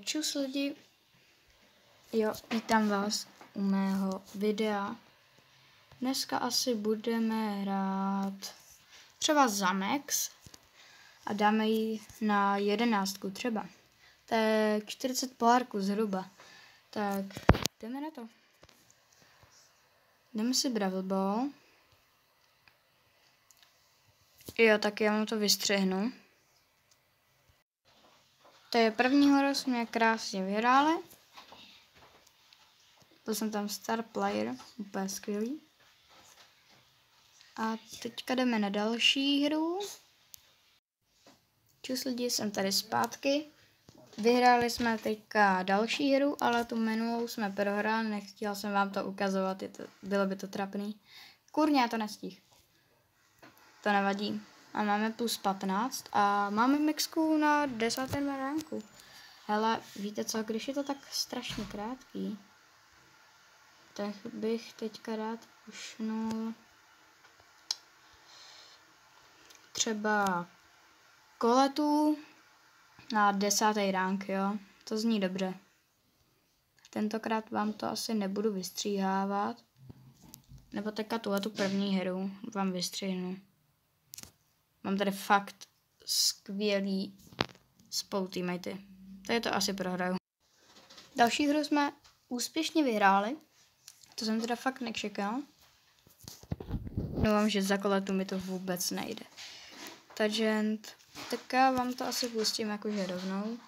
Čus lidi, jo, vítám vás u mého videa. Dneska asi budeme hrát třeba za max a dáme ji na 11 třeba. To je 40 pohárků zhruba. Tak jdeme na to. Jdeme si Brawl Ball. Jo, tak já mu to vystřihnu. To je první hru, jsme krásně vyhráli. Byl jsem tam star player, úplně skvělý. A teďka jdeme na další hru. Čus lidi, jsem tady zpátky. Vyhráli jsme teďka další hru, ale tu minulou jsme prohráli, nechtěla jsem vám to ukazovat, bylo by to trapný. Kurně, já to nestihl. To nevadí. A máme plus 15 a máme mixku na 10. ránku. Hele, víte co, když je to tak strašně krátký, tak bych teďka rád pušnul třeba Koletu na 10. ránk, jo. To zní dobře. Tentokrát vám to asi nebudu vystříhávat. Nebo teďka tu první hru vám vystřihnu. Mám tady fakt skvělý spoluteamaty. Takže to asi prohraju. Další hru jsme úspěšně vyhráli. To jsem teda fakt nečekal. Doufám, že za Koletu mi to vůbec nejde. Takže tak já vám to asi pustím jakože rovnou.